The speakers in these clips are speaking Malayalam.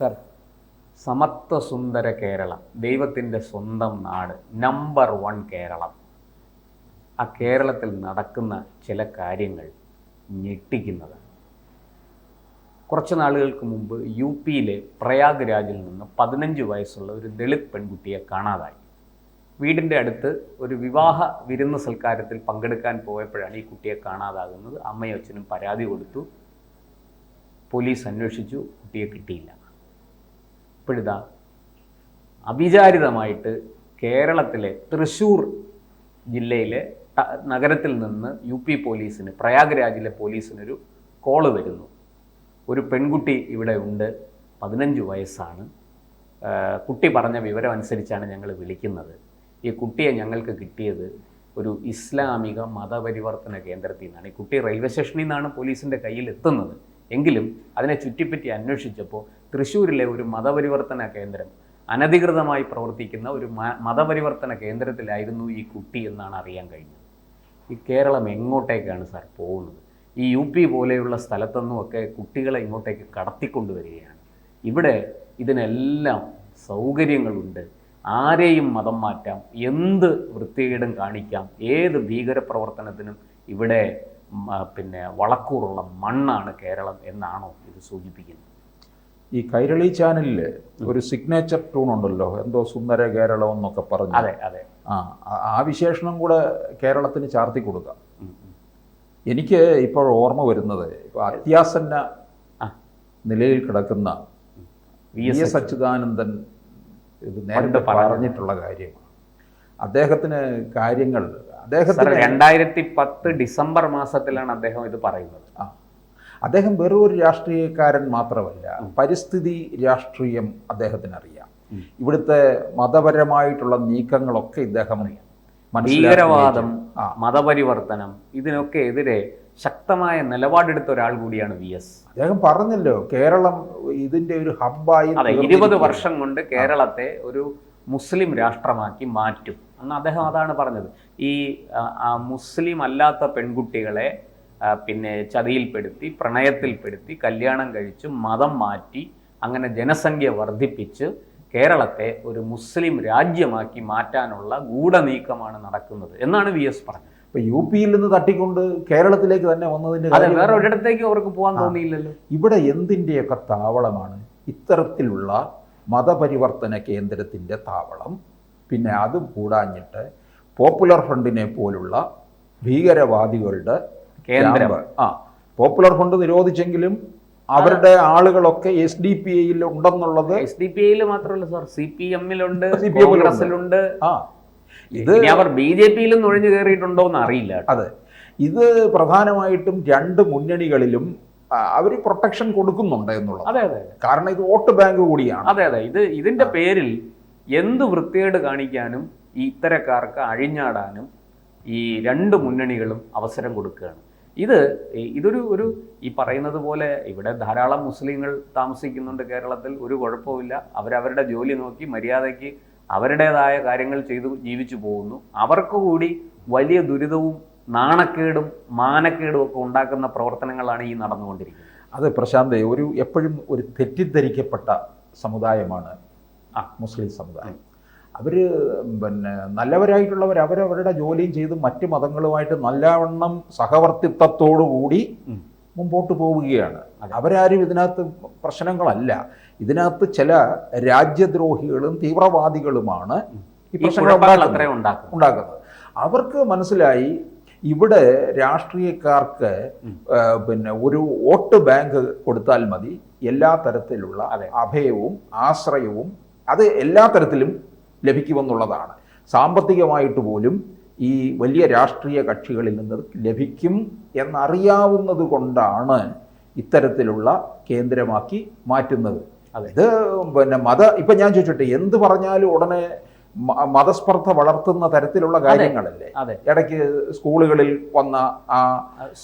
സർ, സമത്വസുന്ദര കേരളം, ദൈവത്തിൻ്റെ സ്വന്തം നാട്, നമ്പർ 1 കേരളം. ആ കേരളത്തിൽ നടക്കുന്ന ചില കാര്യങ്ങൾ ഞെട്ടിക്കുന്നതാണ്. കുറച്ച് നാളുകൾക്ക് മുമ്പ് യു.പിയിലെ പ്രയാഗ്രാജിൽ നിന്ന് 15 വയസ്സുള്ള ഒരു ദളിത് പെൺകുട്ടിയെ കാണാതായി. വീടിൻ്റെ അടുത്ത് ഒരു വിവാഹ വിരുന്ന് സൽക്കാരത്തിൽ പങ്കെടുക്കാൻ പോയപ്പോഴാണ് ഈ കുട്ടിയെ കാണാതാകുന്നത്. അമ്മയും അച്ഛനും പരാതി കൊടുത്തു. പോലീസ് അന്വേഷിച്ചു, കുട്ടിയെ കിട്ടിയില്ല. ഇപ്പോഴിതാ അവിചാരിതമായിട്ട് കേരളത്തിലെ തൃശ്ശൂർ ജില്ലയിലെ നഗരത്തിൽ നിന്ന് യു.പി പോലീസിന്, പ്രയാഗ്രാജിലെ പോലീസിനൊരു കോള് വരുന്നു. ഒരു പെൺകുട്ടി ഇവിടെ ഉണ്ട്, 15 വയസ്സാണ്. കുട്ടി പറഞ്ഞ വിവരം അനുസരിച്ചാണ് ഞങ്ങൾ വിളിക്കുന്നത്. ഈ കുട്ടിയെ ഞങ്ങൾക്ക് കിട്ടിയത് ഒരു ഇസ്ലാമിക മതപരിവർത്തന കേന്ദ്രത്തിൽ നിന്നാണ്. ഈ കുട്ടി റെയിൽവേ സ്റ്റേഷനിൽ നിന്നാണ് പോലീസിൻ്റെ കയ്യിൽ എത്തുന്നത്. എങ്കിലും അതിനെ ചുറ്റിപ്പറ്റി അന്വേഷിച്ചപ്പോൾ തൃശ്ശൂരിലെ ഒരു മതപരിവർത്തന കേന്ദ്രം, അനധികൃതമായി പ്രവർത്തിക്കുന്ന ഒരു മതപരിവർത്തന കേന്ദ്രത്തിലായിരുന്നു ഈ കുട്ടി എന്നാണ് അറിയാൻ കഴിഞ്ഞത്. ഈ കേരളം എങ്ങോട്ടേക്കാണ് സാർ പോകുന്നത്? ഈ യു.പി പോലെയുള്ള സ്ഥലത്തൊന്നുമൊക്കെ കുട്ടികളെ ഇങ്ങോട്ടേക്ക് കടത്തിക്കൊണ്ടുവരികയാണ്. ഇവിടെ ഇതിനെല്ലാം സൗകര്യങ്ങളുണ്ട്. ആരെയും മതം മാറ്റാം, എന്ത് വൃത്തികേടും കാണിക്കാം, ഏത് ഭീകരപ്രവർത്തനത്തിനും ഇവിടെ വളക്കൂറുള്ള മണ്ണാണ് കേരളം എന്നാണോ ഇത് സൂചിപ്പിക്കുന്നത്? ഈ കൈരളി ചാനലിൽ ഒരു സിഗ്നേച്ചർ ട്യൂൺ ഉണ്ടല്ലോ, എന്തോ സുന്ദര കേരളം എന്നൊക്കെ പറഞ്ഞു. അതെ അതെ, ആ വിശേഷണം കൂടെ കേരളത്തിന് ചാർത്തി കൊടുക്കാം. എനിക്ക് ഇപ്പോൾ ഓർമ്മ വരുന്നത്, ഇപ്പോൾ അത്യാസന്ന നിലയിൽ കിടക്കുന്ന വി.എസ്. അച്യുതാനന്ദൻ ഇത് നേരത്തെ പറഞ്ഞിട്ടുള്ള കാര്യമാണ്. അദ്ദേഹത്തിന് കാര്യങ്ങൾ, അദ്ദേഹത്തിന് 2010 ഡിസംബർ മാസത്തിലാണ് അദ്ദേഹം ഇത് പറയുന്നത്. അദ്ദേഹം വെറും ഒരു രാഷ്ട്രീയക്കാരൻ മാത്രമല്ല, പരിസ്ഥിതി രാഷ്ട്രീയം അദ്ദേഹത്തിന് അറിയാം. ഇവിടുത്തെ മതപരമായിട്ടുള്ള നീക്കങ്ങളൊക്കെ ഇദ്ദേഹം അറിയാം. ഭീകരവാദം, മതപരിവർത്തനം, ഇതിനൊക്കെ എതിരെ ശക്തമായ നിലപാടെടുത്ത ഒരാൾ കൂടിയാണ് വി.എസ്. അദ്ദേഹം പറഞ്ഞല്ലോ, കേരളം ഇതിന്റെ ഒരു ഹബ്ബായി 20 വർഷം കൊണ്ട് കേരളത്തെ ഒരു മുസ്ലിം രാഷ്ട്രമാക്കി മാറ്റും എന്ന് അദ്ദേഹം അതാണ് പറഞ്ഞത്. ഈ മുസ്ലിം അല്ലാത്ത പെൺകുട്ടികളെ ചതിയിൽപ്പെടുത്തി, പ്രണയത്തിൽപ്പെടുത്തി, കല്യാണം കഴിച്ച് മതം മാറ്റി, അങ്ങനെ ജനസംഖ്യ വർദ്ധിപ്പിച്ച് കേരളത്തെ ഒരു മുസ്ലിം രാജ്യമാക്കി മാറ്റാനുള്ള ഗൂഢനീക്കമാണ് നടക്കുന്നത് എന്നാണ് വി.എസ്. പറഞ്ഞത്. ഇപ്പൊ യു.പിയിൽ നിന്ന് തട്ടിക്കൊണ്ട് കേരളത്തിലേക്ക് തന്നെ വന്നതിന്റെ അതെ, വേറെ ഒരിടത്തേക്ക് അവർക്ക് പോകാൻ തോന്നിയില്ലല്ലോ. ഇവിടെ എന്തിൻ്റെയൊക്കെ താവളമാണ് ഇത്തരത്തിലുള്ള മതപരിവർത്തന കേന്ദ്രത്തിന്റെ താവളം? പിന്നെ അത് കൂടാഞ്ഞിട്ട് പോപ്പുലർ ഫ്രണ്ടിനെ പോലുള്ള ഭീകരവാദികളുടെ കേന്ദ്രം. പോപ്പുലർ ഫ്രണ്ട് നിരോധിച്ചെങ്കിലും അവരുടെ ആളുകളൊക്കെ SDPI ഉണ്ടെന്നുള്ളത്, SDPI മാത്രമല്ല സാർ, CPM-ലുണ്ട്, കോൺഗ്രസിലുണ്ട്. ഇത് അവർ BJP-യിലും നുഴഞ്ഞു കയറിയിട്ടുണ്ടോ എന്ന് അറിയില്ല. അതെ, ഇത് പ്രധാനമായിട്ടും 2 മുന്നണികളിലും അവർ പ്രൊട്ടക്ഷൻ കൊടുക്കുന്നുണ്ട് എന്നുള്ളത്. അതെ അതെ, കാരണം ഇത് വോട്ട് ബാങ്ക് കൂടിയാണ്. അതെ അതെ, ഇതിന്റെ പേരിൽ എന്ത് വൃത്തികേട് കാണിക്കാനും ഇത്തരക്കാർക്ക് അഴിഞ്ഞാടാനും ഈ 2 മുന്നണികളും അവസരം കൊടുക്കുകയാണ്. ഇതൊരു ഈ പറയുന്നത് പോലെ ഇവിടെ ധാരാളം മുസ്ലിങ്ങൾ താമസിക്കുന്നുണ്ട് കേരളത്തിൽ, ഒരു കുഴപ്പമില്ല. അവരവരുടെ ജോലി നോക്കി മര്യാദയ്ക്ക് അവരുടേതായ കാര്യങ്ങൾ ചെയ്തു ജീവിച്ചു പോകുന്നു. അവർക്ക് കൂടി വലിയ ദുരിതവും നാണക്കേടും മാനക്കേടും ഒക്കെ ഉണ്ടാക്കുന്ന പ്രവർത്തനങ്ങളാണ് ഈ നടന്നുകൊണ്ടിരിക്കുന്നത്. അത് പ്രശാന്ത്, എപ്പോഴും ഒരു തെറ്റിദ്ധരിക്കപ്പെട്ട സമുദായമാണ് മുസ്ലിം സമുദായം. അവർ നല്ലവരായിട്ടുള്ളവർ അവരവരുടെ ജോലിയും ചെയ്ത് മറ്റ് മതങ്ങളുമായിട്ട് നല്ലവണ്ണം സഹവർത്തിത്വത്തോടുകൂടി മുമ്പോട്ട് പോവുകയാണ്. അവരാരും ഇതിനകത്ത് പ്രശ്നങ്ങളല്ല. ഇതിനകത്ത് ചില രാജ്യദ്രോഹികളും തീവ്രവാദികളുമാണ് ഈ പ്രശ്നങ്ങൾ ഉണ്ടാക്കുന്നത്. അവർക്ക് മനസ്സിലായി ഇവിടെ രാഷ്ട്രീയക്കാർക്ക് ഒരു വോട്ട് ബാങ്ക് കൊടുത്താൽ മതി, എല്ലാ തരത്തിലുള്ള അഭയവും ആശ്രയവും അത് എല്ലാ തരത്തിലും ലഭിക്കുമെന്നുള്ളതാണ്. സാമ്പത്തികമായിട്ട് പോലും ഈ വലിയ രാഷ്ട്രീയ കക്ഷികളിൽ നിന്ന് ലഭിക്കും എന്നറിയാവുന്നത് കൊണ്ടാണ് ഇത്തരത്തിലുള്ള കേന്ദ്രമാക്കി മാറ്റുന്നത്. ഇത് ഇപ്പം ഞാൻ ചോദിച്ചോട്ടെ, എന്ത് പറഞ്ഞാലും ഉടനെ മതസ്പർദ്ധ വളർത്തുന്ന തരത്തിലുള്ള കാര്യങ്ങളല്ലേ? ഇടയ്ക്ക് സ്കൂളുകളിൽ വന്ന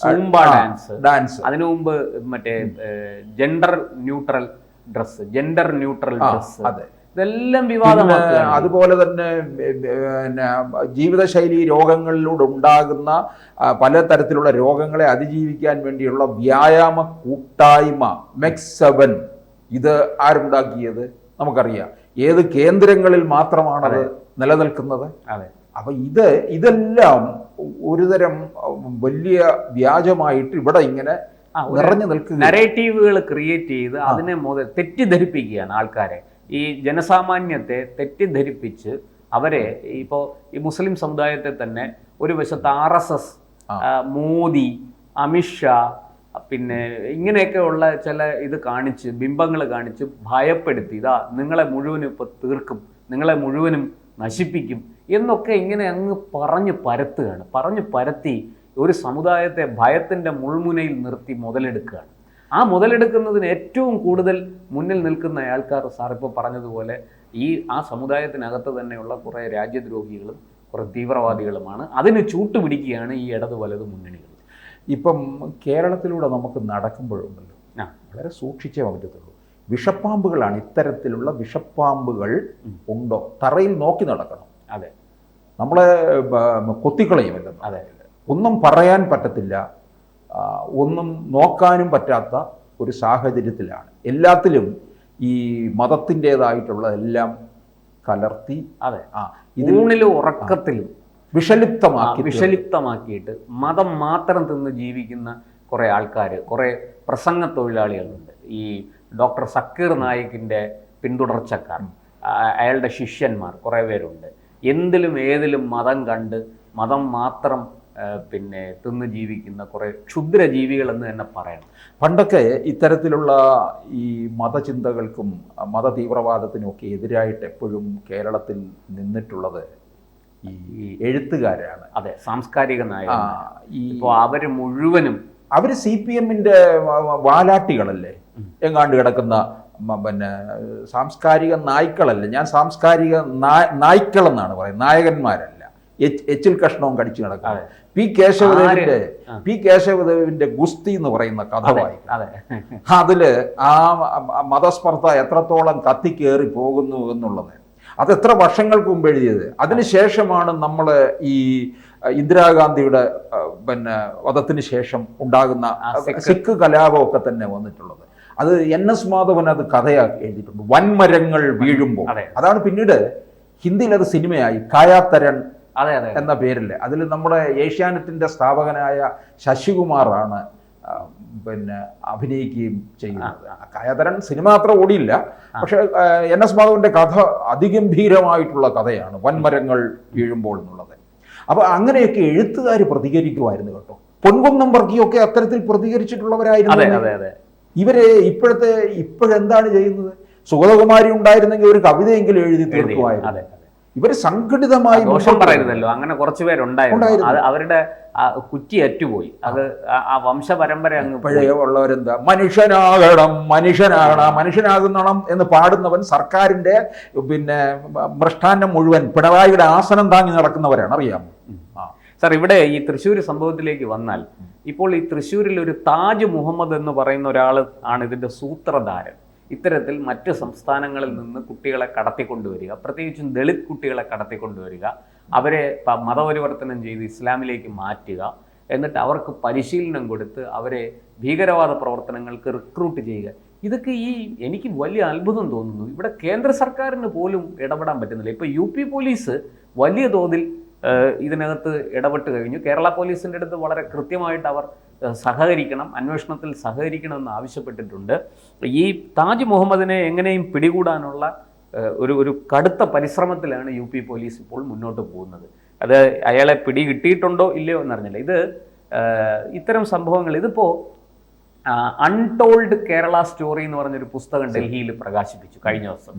ഡാൻസ്, അതിനു മുമ്പ് ജെൻഡർ ന്യൂട്രൽ ഡ്രസ്, അതെ, ഇതെല്ലാം വിവാദമാണ്. അതുപോലെ തന്നെ ജീവിതശൈലി രോഗങ്ങളിലൂടെ ഉണ്ടാകുന്ന പലതരത്തിലുള്ള രോഗങ്ങളെ അതിജീവിക്കാൻ വേണ്ടിയുള്ള വ്യായാമ കൂട്ടായ്മ MEX7 ഇത് ആരുണ്ടാക്കിയത് നമുക്കറിയാം. ഏത് കേന്ദ്രങ്ങളിൽ മാത്രമാണത് നിലനിൽക്കുന്നത്? അതെ. അപ്പൊ ഇതെല്ലാം ഒരുതരം വലിയ വ്യാജമായിട്ട് ഇവിടെ ഇങ്ങനെ നിറഞ്ഞു നിൽക്കുക, നരേറ്റീവുകൾ ക്രിയേറ്റ് ചെയ്ത് അതിനെ തെറ്റിദ്ധരിപ്പിക്കുകയാണ് ആൾക്കാരെ. ഈ ജനസാമാന്യത്തെ തെറ്റിദ്ധരിപ്പിച്ച് അവരെ ഇപ്പോൾ ഈ മുസ്ലിം സമുദായത്തെ തന്നെ ഒരു വശത്ത് RSS, മോദി, അമിത്ഷാ, പിന്നെ ഇങ്ങനെയൊക്കെ ഉള്ള ചില ഇത് കാണിച്ച് ബിംബങ്ങൾ കാണിച്ച് ഭയപ്പെടുത്തി, ഇതാ നിങ്ങളെ മുഴുവനും ഇപ്പോൾ തീർക്കും, നിങ്ങളെ മുഴുവനും നശിപ്പിക്കും എന്നൊക്കെ ഇങ്ങനെ അങ്ങ് പറഞ്ഞു പരത്തി ഒരു സമുദായത്തെ ഭയത്തിൻ്റെ മുൾമുനയിൽ നിർത്തി മുതലെടുക്കുകയാണ്. ആ മുതലെടുക്കുന്നതിന് ഏറ്റവും കൂടുതൽ മുന്നിൽ നിൽക്കുന്ന ആൾക്കാർ സാർ ഇപ്പോൾ പറഞ്ഞതുപോലെ ആ സമുദായത്തിനകത്ത് തന്നെയുള്ള കുറേ രാജ്യദ്രോഹികളും കുറേ തീവ്രവാദികളുമാണ്. അതിന് ചൂട്ടുപിടിക്കുകയാണ് ഈ ഇടത് വലത് മുന്നണികൾ. ഇപ്പം കേരളത്തിലൂടെ നമുക്ക് നടക്കുമ്പോഴുണ്ടല്ലോ, വളരെ സൂക്ഷിച്ചേ പറ്റത്തുള്ളൂ. വിഷപ്പാമ്പുകളാണ്, ഇത്തരത്തിലുള്ള വിഷപ്പാമ്പുകൾ ഉണ്ടോ തറയിൽ നോക്കി നടക്കണം. അതെ, നമ്മളെ കൊത്തിക്കളയുമല്ലോ. അതെ, ഒന്നും പറയാൻ പറ്റത്തില്ല, ഒന്നും നോക്കാനും പറ്റാത്ത ഒരു സാഹചര്യത്തിലാണ്. എല്ലാത്തിലും ഈ മതത്തിൻ്റെതായിട്ടുള്ള എല്ലാം കലർത്തി, അതെ, ഊണിലും ഉറക്കത്തിലും വിഷലിപ്തമാക്കിയിട്ട് മതം മാത്രം തിന്ന് ജീവിക്കുന്ന കുറേ ആൾക്കാർ, കുറേ പ്രസംഗ തൊഴിലാളികളുണ്ട്. ഈ ഡോക്ടർ സക്കീർ നായിക്കിൻ്റെ പിന്തുടർച്ചക്കാർ, അയാളുടെ ശിഷ്യന്മാർ കുറേ പേരുണ്ട്. എന്തിലും ഏതിലും മതം കണ്ട് മതം മാത്രം പിന്നെ തിന്ന് ജീവിക്കുന്ന കുറേ ക്ഷുദ്രജീവികൾ എന്ന് തന്നെ പറയണം. പണ്ടൊക്കെ ഇത്തരത്തിലുള്ള ഈ മതചിന്തകൾക്കും മത തീവ്രവാദത്തിനും ഒക്കെ എതിരായിട്ട് എപ്പോഴും കേരളത്തിൽ നിന്നിട്ടുള്ളത് ഈ എഴുത്തുകാരാണ്. അതെ, സാംസ്കാരിക നായകർ. ഇപ്പോൾ അവർ മുഴുവനും CPM-ന്റെ വാലാട്ടികളല്ലേ, എങ്ങാണ്ട് കിടക്കുന്ന പിന്നെ സാംസ്കാരിക നായ്ക്കളല്ലേ. ഞാൻ സാംസ്കാരിക നായ്ക്കളെന്നാണ് പറയുന്നത്, നായകന്മാരല്ല. എച്ചിൽ കഷ്ണവും കടിച്ചു നടക്കുന്നത്. പി കേശവദേവിന്റെ ഗുസ്തി എന്ന് പറയുന്ന കഥ വായിക്കും. അതില് ആ മതസ്പർദ്ധ എത്രത്തോളം കത്തിക്കേറി പോകുന്നു എന്നുള്ളത് അത് എത്ര വർഷങ്ങൾക്ക് മുമ്പ് എഴുതിയത്. അതിനുശേഷമാണ് നമ്മൾ ഈ ഇന്ദിരാഗാന്ധിയുടെ പിന്നെ വധത്തിന് ശേഷം ഉണ്ടാകുന്ന സിഖ് കലാപമൊക്കെ തന്നെ വന്നിട്ടുള്ളത്. അത് NS മാധവൻ അത് കഥയാക്കി എഴുതിയിട്ടുണ്ട്. വൻമരങ്ങൾ വീഴുമ്പോൾ. അതാണ് പിന്നീട് ഹിന്ദിയിൽ അത് സിനിമയായി, കായാത്തരൺ എന്ന പേരിൽ. അതിൽ നമ്മുടെ ഏഷ്യാനെറ്റിന്റെ സ്ഥാപകനായ ശശികുമാറാണ് പിന്നെ അഭിനയിക്കുകയും ചെയ്യുന്നത്. കായാതരൻ സിനിമ അത്ര ഓടിയില്ല, പക്ഷെ NS മാധവന്റെ കഥ അതിഗംഭീരമായിട്ടുള്ള കഥയാണ്, വൻമരങ്ങൾ വീഴുമ്പോൾ എന്നുള്ളത്. അപ്പൊ അങ്ങനെയൊക്കെ എഴുത്തുകാർ പ്രതികരിക്കുമായിരുന്നു കേട്ടോ. പൊൻകുന്നം വർഗീയൊക്കെ അത്തരത്തിൽ പ്രതികരിച്ചിട്ടുള്ളവരായിരുന്നു. ഇവരെ ഇപ്പോഴെന്താണ് ചെയ്യുന്നത്? സുഗതകുമാരി ഉണ്ടായിരുന്നെങ്കിൽ ഒരു കവിതയെങ്കിലും എഴുതി തീർക്കുമായിരുന്നു. ഇവർ സംഘടിതമായി പറയുന്നല്ലോ, അങ്ങനെ കുറച്ചു പേരുണ്ടായിരുന്നു. അവരുടെ കുറ്റി അറ്റുപോയി. അത് ആ വംശപരമ്പര അങ്ങ് പഴയ ഉള്ളവരെന്താ മനുഷ്യനാകണം എന്ന് പാടുന്നവൻ സർക്കാരിന്റെ പിന്നെ മൃഷ്ടാന്നം മുഴുവൻ പിണറായിയുടെ ആസനം താങ്ങി നടക്കുന്നവരാണ്, അറിയാമോ? സാർ, ഇവിടെ ഈ തൃശ്ശൂർ സംഭവത്തിലേക്ക് വന്നാൽ, ഇപ്പോൾ ഈ തൃശ്ശൂരിൽ ഒരു താജ് മുഹമ്മദ് എന്ന് പറയുന്ന ഒരാൾ ആണ് ഇതിന്റെ സൂത്രധാരൻ. ഇത്തരത്തിൽ മറ്റ് സംസ്ഥാനങ്ങളിൽ നിന്ന് കുട്ടികളെ കടത്തിക്കൊണ്ടുവരിക, പ്രത്യേകിച്ചും ദളിത് കുട്ടികളെ കടത്തിക്കൊണ്ടുവരിക, അവരെ മതപരിവർത്തനം ചെയ്ത് ഇസ്ലാമിലേക്ക് മാറ്റുക, എന്നിട്ട് അവർക്ക് പരിശീലനം കൊടുത്ത് അവരെ ഭീകരവാദ പ്രവർത്തനങ്ങൾക്ക് റിക്രൂട്ട് ചെയ്യുക. ഇതൊക്കെ എനിക്ക് വലിയ അത്ഭുതം തോന്നുന്നു. ഇവിടെ കേന്ദ്ര സർക്കാരിന് പോലും ഇടപെടാൻ പറ്റുന്നില്ല. ഇപ്പോൾ UP പോലീസ് വലിയ തോതിൽ ഇതിനകത്ത് ഇടപെട്ട് കഴിഞ്ഞു. കേരള പോലീസിൻ്റെ അടുത്ത് വളരെ കൃത്യമായിട്ട് അവർ സഹകരിക്കണം, അന്വേഷണത്തിൽ സഹകരിക്കണമെന്ന് ആവശ്യപ്പെട്ടിട്ടുണ്ട്. ഈ താജ് മുഹമ്മദിനെ എങ്ങനെയും പിടികൂടാനുള്ള ഒരു കടുത്ത പരിശ്രമത്തിലാണ് UP പോലീസ് ഇപ്പോൾ മുന്നോട്ട് പോകുന്നത്. അത് അയാളെ പിടികിട്ടിയിട്ടുണ്ടോ ഇല്ലയോ എന്നറിഞ്ഞില്ല. ഇത്തരം സംഭവങ്ങൾ, ഇതിപ്പോൾ അൺടോൾഡ് കേരള സ്റ്റോറി എന്ന് പറഞ്ഞൊരു പുസ്തകം ഡൽഹിയിൽ പ്രകാശിപ്പിച്ചു കഴിഞ്ഞ ദിവസം.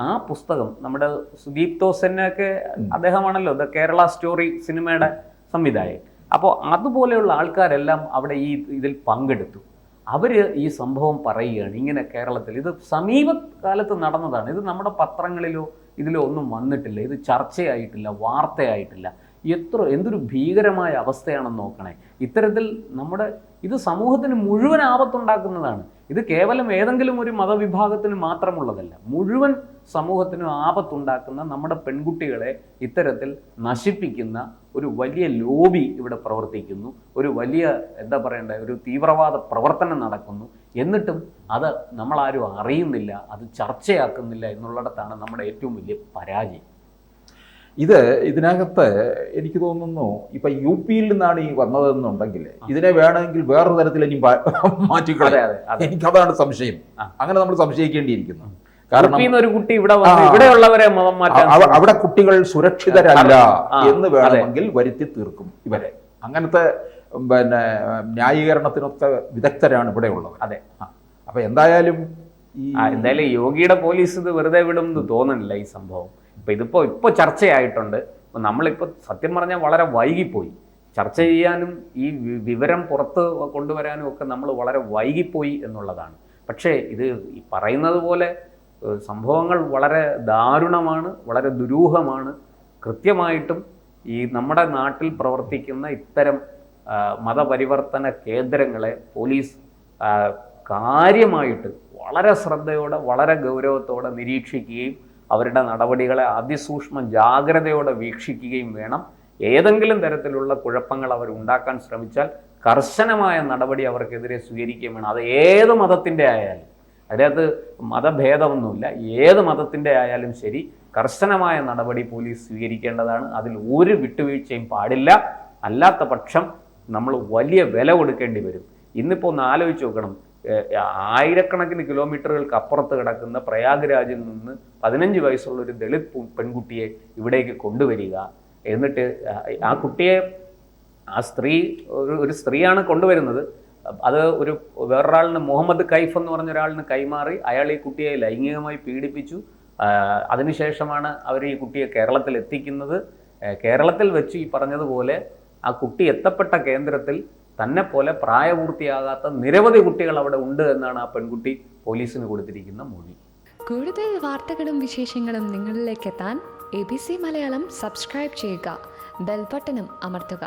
ആ പുസ്തകം നമ്മുടെ സുദീപ് തോസനൊക്കെ, അദ്ദേഹമാണല്ലോ ദ കേരള സ്റ്റോറി സിനിമയുടെ സംവിധായകൻ. അപ്പോൾ അതുപോലെയുള്ള ആൾക്കാരെല്ലാം അവിടെ ഇതിൽ പങ്കെടുത്തു. അവർ ഈ സംഭവം പറയുകയാണ്. ഇങ്ങനെ കേരളത്തിൽ ഇത് സമീപകാലത്ത് നടന്നതാണ്. ഇത് നമ്മുടെ പത്രങ്ങളിലോ ഇതിലോ ഒന്നും വന്നിട്ടില്ല, ഇത് ചർച്ചയായിട്ടില്ല, വാർത്തയായിട്ടില്ല. എന്തൊരു ഭീകരമായ അവസ്ഥയാണെന്ന് നോക്കണേ. ഇത്തരത്തിൽ ഇത് സമൂഹത്തിന് മുഴുവൻ ആപത്തുണ്ടാക്കുന്നതാണ്. ഇത് കേവലം ഏതെങ്കിലും ഒരു മതവിഭാഗത്തിന് മാത്രമുള്ളതല്ല, മുഴുവൻ സമൂഹത്തിനും ആപത്തുണ്ടാക്കുന്ന നമ്മുടെ പെൺകുട്ടികളെ ഇത്തരത്തിൽ നശിപ്പിക്കുന്ന ഒരു വലിയ ലോബി ഇവിടെ പ്രവർത്തിക്കുന്നു, ഒരു വലിയ എന്താ പറയണ്ടേ ഒരു തീവ്രവാദ പ്രവർത്തനം നടക്കുന്നു. എന്നിട്ടും അത് നമ്മളാരും അറിയുന്നില്ല, അത് ചർച്ചയാക്കുന്നില്ല എന്നുള്ളിടത്താണ് നമ്മുടെ ഏറ്റവും വലിയ പരാജയം. ഇതിനകത്ത് എനിക്ക് തോന്നുന്നു ഇപ്പൊ യു പിയിൽ നിന്നാണ് ഈ വന്നതെന്നുണ്ടെങ്കിൽ ഇതിനെ വേണമെങ്കിൽ വേറൊരു തരത്തിൽ ഇനി മാറ്റിക്കളയാതെ, എനിക്കതാണ് സംശയം. അങ്ങനെ നമ്മൾ സംശയിക്കേണ്ടിയിരിക്കുന്നു. കാരണം ഒരു കുട്ടി ഇവിടെയുള്ളവരെ അവിടെ കുട്ടികൾ സുരക്ഷിതരല്ല എന്ന് വേണമെങ്കിൽ വരുത്തി തീർക്കും ഇവരെ. അങ്ങനത്തെ പിന്നെ ന്യായീകരണത്തിനൊത്ത വിദഗ്ധരാണ് ഇവിടെ ഉള്ളത്. അതെ. അപ്പൊ എന്തായാലും യോഗിയുടെ പോലീസ് ഇത് വെറുതെ വിടും എന്ന് തോന്നുന്നില്ല ഈ സംഭവം. ഇപ്പോൾ ചർച്ചയായിട്ടുണ്ട്. നമ്മളിപ്പോൾ സത്യം പറഞ്ഞാൽ വളരെ വൈകിപ്പോയി ചർച്ച ചെയ്യാനും ഈ വിവരം പുറത്ത് കൊണ്ടുവരാനും ഒക്കെ നമ്മൾ വളരെ വൈകിപ്പോയി എന്നുള്ളതാണ്. പക്ഷേ ഇത് ഈ പറയുന്നത് പോലെ സംഭവങ്ങൾ വളരെ ദാരുണമാണ്, വളരെ ദുരൂഹമാണ്. കൃത്യമായിട്ടും ഈ നമ്മുടെ നാട്ടിൽ പ്രവർത്തിക്കുന്ന ഇത്തരം മതപരിവർത്തന കേന്ദ്രങ്ങളെ പോലീസ് കാര്യമായിട്ട് വളരെ ശ്രദ്ധയോടെ വളരെ ഗൗരവത്തോടെ നിരീക്ഷിക്കുകയും അവരുടെ നടപടികളെ അതിസൂക്ഷ്മ ജാഗ്രതയോടെ വീക്ഷിക്കുകയും വേണം. ഏതെങ്കിലും തരത്തിലുള്ള കുഴപ്പങ്ങൾ അവർ ഉണ്ടാക്കാൻ ശ്രമിച്ചാൽ കർശനമായ നടപടി അവർക്കെതിരെ സ്വീകരിക്കുകയും വേണം. അത് ഏത് മതത്തിൻ്റെ ആയാലും, അതിനകത്ത് മതഭേദമൊന്നുമില്ല, ഏത് മതത്തിൻ്റെ ആയാലും ശരി കർശനമായ നടപടി പോലീസ് സ്വീകരിക്കേണ്ടതാണ്. അതിൽ ഒരു വിട്ടുവീഴ്ചയും പാടില്ല. അല്ലാത്ത പക്ഷം നമ്മൾ വലിയ വില കൊടുക്കേണ്ടി വരും. ഇന്നിപ്പോൾ ഒന്ന് ആലോചിച്ച് നോക്കണം, ആയിരക്കണക്കിന് കിലോമീറ്ററുകൾക്ക് അപ്പുറത്ത് കിടക്കുന്ന പ്രയാഗ്രാജിൽ നിന്ന് 15 വയസ്സുള്ള ഒരു ദളിത് പെൺകുട്ടിയെ ഇവിടേക്ക് കൊണ്ടുവരിക, എന്നിട്ട് ആ കുട്ടിയെ ഒരു സ്ത്രീയാണ് കൊണ്ടുവരുന്നത്. അത് വേറൊരാളിന് മുഹമ്മദ് കൈഫ് എന്ന് പറഞ്ഞ ഒരാളിന് കൈമാറി അയാൾ ഈ കുട്ടിയെ ലൈംഗികമായി പീഡിപ്പിച്ചു. അതിനുശേഷമാണ് അവർ ഈ കുട്ടിയെ കേരളത്തിൽ എത്തിക്കുന്നത്. കേരളത്തിൽ വെച്ച് ഈ പറഞ്ഞതുപോലെ ആ കുട്ടി എത്തപ്പെട്ട കേന്ദ്രത്തിൽ തന്നെ പോലെ പ്രായപൂർത്തിയാകാത്ത നിരവധി കുട്ടികൾ അവിടെ ഉണ്ട് എന്നാണ് ആ പെൺകുട്ടി പോലീസിന് കൊടുത്തിരിക്കുന്ന മൊഴി. കൂടുതൽ വാർത്തകളും വിശേഷങ്ങളും നിങ്ങളിലേക്ക് എത്താൻ ABC മലയാളം സബ്സ്ക്രൈബ് ചെയ്യുക, ബെൽ ബട്ടണും അമർത്തുക.